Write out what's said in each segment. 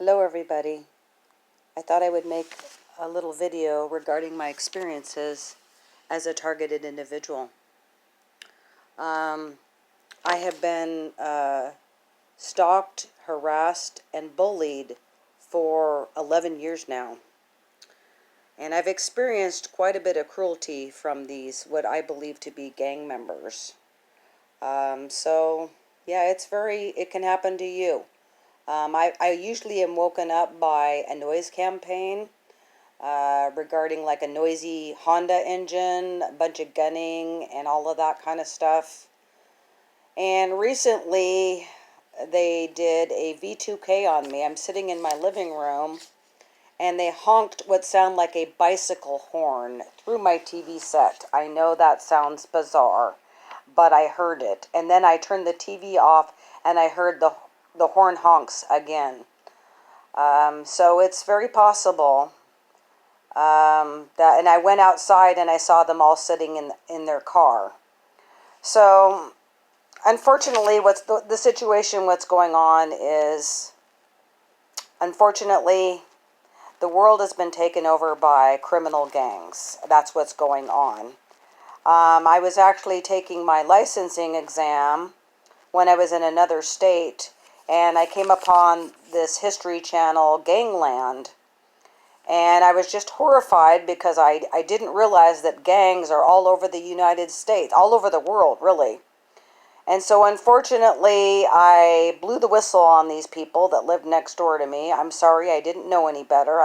Hello everybody. I thought I would make a little video regarding my experiences as a targeted individual. I have been stalked, harassed, and bullied for 11 years now. And I've experienced quite a bit of cruelty from these, what I believe to be gang members. Yeah, it can happen to you. I usually am woken up by a noise campaign regarding like a noisy Honda engine, a bunch of gunning, and all of that kind of stuff. And recently, they did a V2K on me. I'm sitting in my living room, and they honked what sounded like a bicycle horn through my TV set. I know that sounds bizarre, but I heard it. And then I turned the TV off, and I heard the horn honks again. So it's very possible and I went outside and I saw them all sitting in their car. So unfortunately, what's the situation, what's going on is, unfortunately, the world has been taken over by criminal gangs. That's what's going on. I was actually taking my licensing exam when I was in another state, and I came upon this History Channel Gangland. And I was just horrified because I didn't realize that gangs are all over the United States, all over the world, really. And so, unfortunately, I blew the whistle on these people that lived next door to me. I'm sorry, I didn't know any better.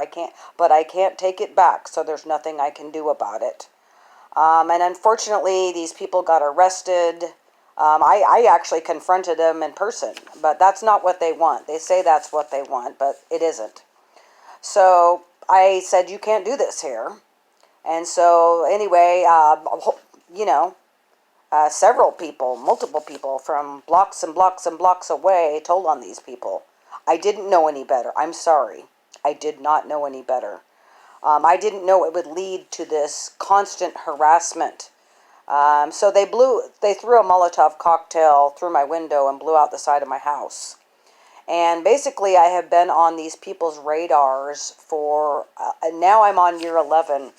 But I can't take it back, so there's nothing I can do about it. And unfortunately, these people got arrested. I actually confronted them in person, but that's not what they want. They say that's what they want, but it isn't. So I said, you can't do this here. And so anyway, several people, multiple people from blocks and blocks and blocks away told on these people. I didn't know any better. I'm sorry. I did not know any better. I didn't know it would lead to this constant harassment. So they threw a Molotov cocktail through my window and blew out the side of my house. And basically, I have been on these people's radars for, now I'm on year 11.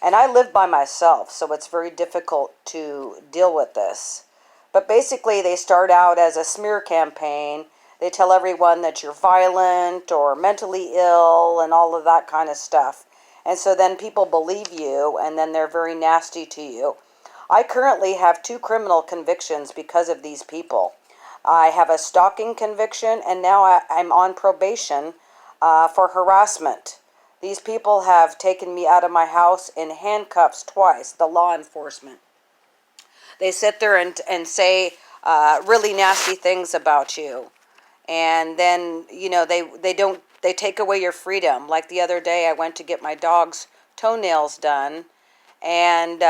And I live by myself, so it's very difficult to deal with this. But basically, they start out as a smear campaign. They tell everyone that you're violent or mentally ill and all of that kind of stuff. And so then people believe you, and then they're very nasty to you. I currently have 2 criminal convictions because of these people. I have a stalking conviction, and now I'm on probation for harassment. These people have taken me out of my house in handcuffs twice, the law enforcement. They sit there and say really nasty things about you. And then, they take away your freedom. Like the other day, I went to get my dog's toenails done, and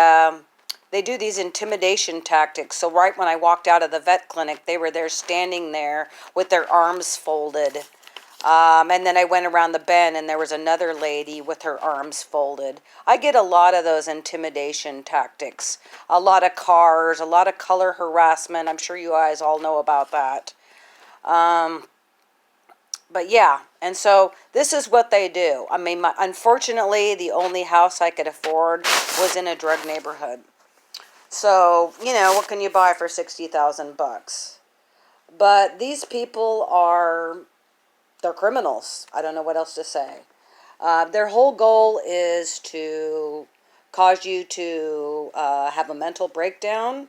they do these intimidation tactics. So right when I walked out of the vet clinic, they were there standing there with their arms folded. And then I went around the bend and there was another lady with her arms folded. I get a lot of those intimidation tactics. A lot of cars, a lot of color harassment. I'm sure you guys all know about that. But yeah, and so this is what they do. I mean, unfortunately, the only house I could afford was in a drug neighborhood. So, what can you buy for $60,000? But these people they're criminals. I don't know what else to say. Their whole goal is to cause you to have a mental breakdown,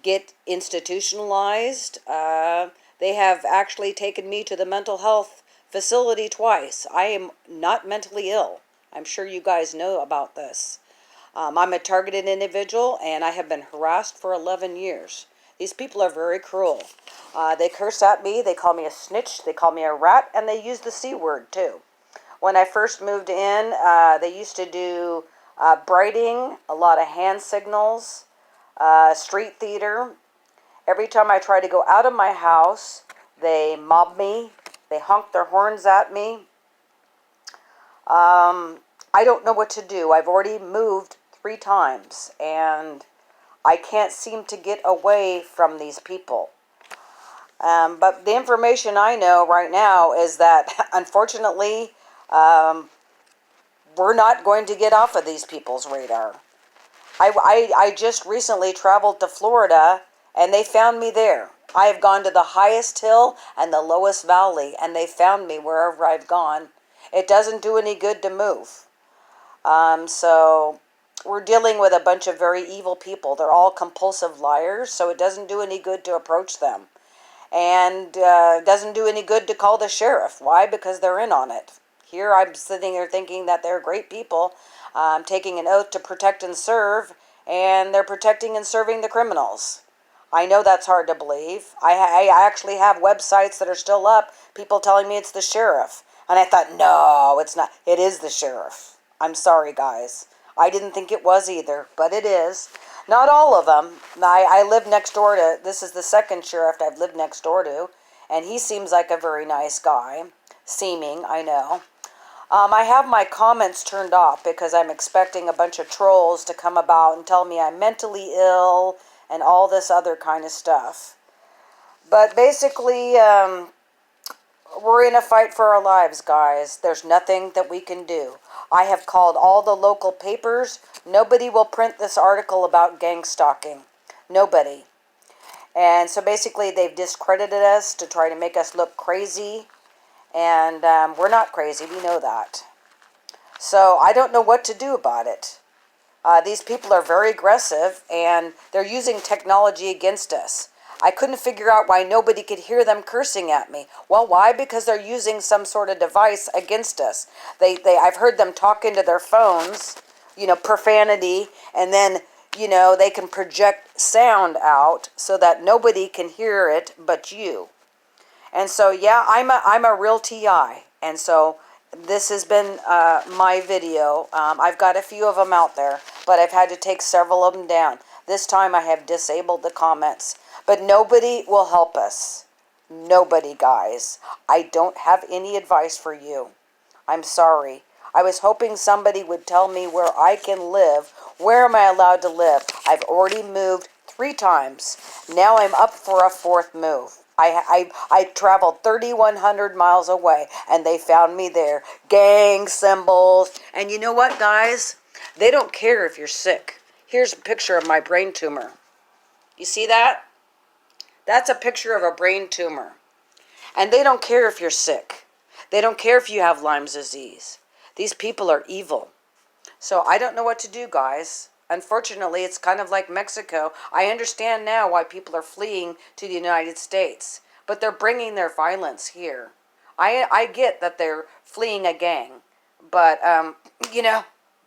get institutionalized. They have actually taken me to the mental health facility twice. I am not mentally ill. I'm sure you guys know about this. I'm a targeted individual, and I have been harassed for 11 years. These people are very cruel. They curse at me. They call me a snitch. They call me a rat, and they use the C word, too. When I first moved in, they used to do brighting, a lot of hand signals, street theater. Every time I try to go out of my house, they mob me. They honk their horns at me. I don't know what to do. I've already moved 3 times, and I can't seem to get away from these people. But the information I know right now is that, unfortunately, we're not going to get off of these people's radar. I just recently traveled to Florida, and they found me there. I have gone to the highest hill and the lowest valley, and they found me wherever I've gone. It doesn't do any good to move. So we're dealing with a bunch of very evil people. They're all compulsive liars, so it doesn't do any good to approach them. And it doesn't do any good to call the sheriff. Why? Because they're in on it. Here I'm sitting here thinking that they're great people, taking an oath to protect and serve, and they're protecting and serving the criminals. I know that's hard to believe. I actually have websites that are still up, people telling me it's the sheriff. And I thought, no, it's not. It is the sheriff. I'm sorry, guys. I didn't think it was either, but it is. Not all of them. I live next door to, this is the second sheriff I've lived next door to, and he seems like a very nice guy. Seeming, I know. I have my comments turned off because I'm expecting a bunch of trolls to come about and tell me I'm mentally ill and all this other kind of stuff. But basically, we're in a fight for our lives, guys. There's nothing that we can do. I have called all the local papers. Nobody will print this article about gang stalking. Nobody. And so basically they've discredited us to try to make us look crazy. And we're not crazy. We know that. So I don't know what to do about it. These people are very aggressive, and they're using technology against us. I couldn't figure out why nobody could hear them cursing at me. Well, why? Because they're using some sort of device against us. I've heard them talk into their phones, profanity, and then, they can project sound out so that nobody can hear it but you. And so, yeah, I'm a real TI. And so this has been my video. I've got a few of them out there, but I've had to take several of them down. This time I have disabled the comments. But nobody will help us. Nobody, guys. I don't have any advice for you. I'm sorry. I was hoping somebody would tell me where I can live. Where am I allowed to live? I've already moved 3 times. Now I'm up for a 4th move. I traveled 3,100 miles away, and they found me there. Gang symbols. And you know what, guys? They don't care if you're sick. Here's a picture of my brain tumor. You see that? That's a picture of a brain tumor. And they don't care if you're sick. They don't care if you have Lyme's disease. These people are evil. So I don't know what to do, guys. Unfortunately, it's kind of like Mexico. I understand now why people are fleeing to the United States. But they're bringing their violence here. I get that they're fleeing a gang. But,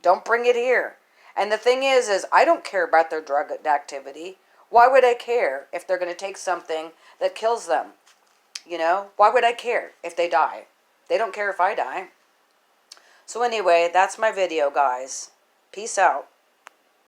don't bring it here. And the thing is I don't care about their drug activity. Why would I care if they're going to take something that kills them? Why would I care if they die? They don't care if I die. So anyway, that's my video, guys. Peace out.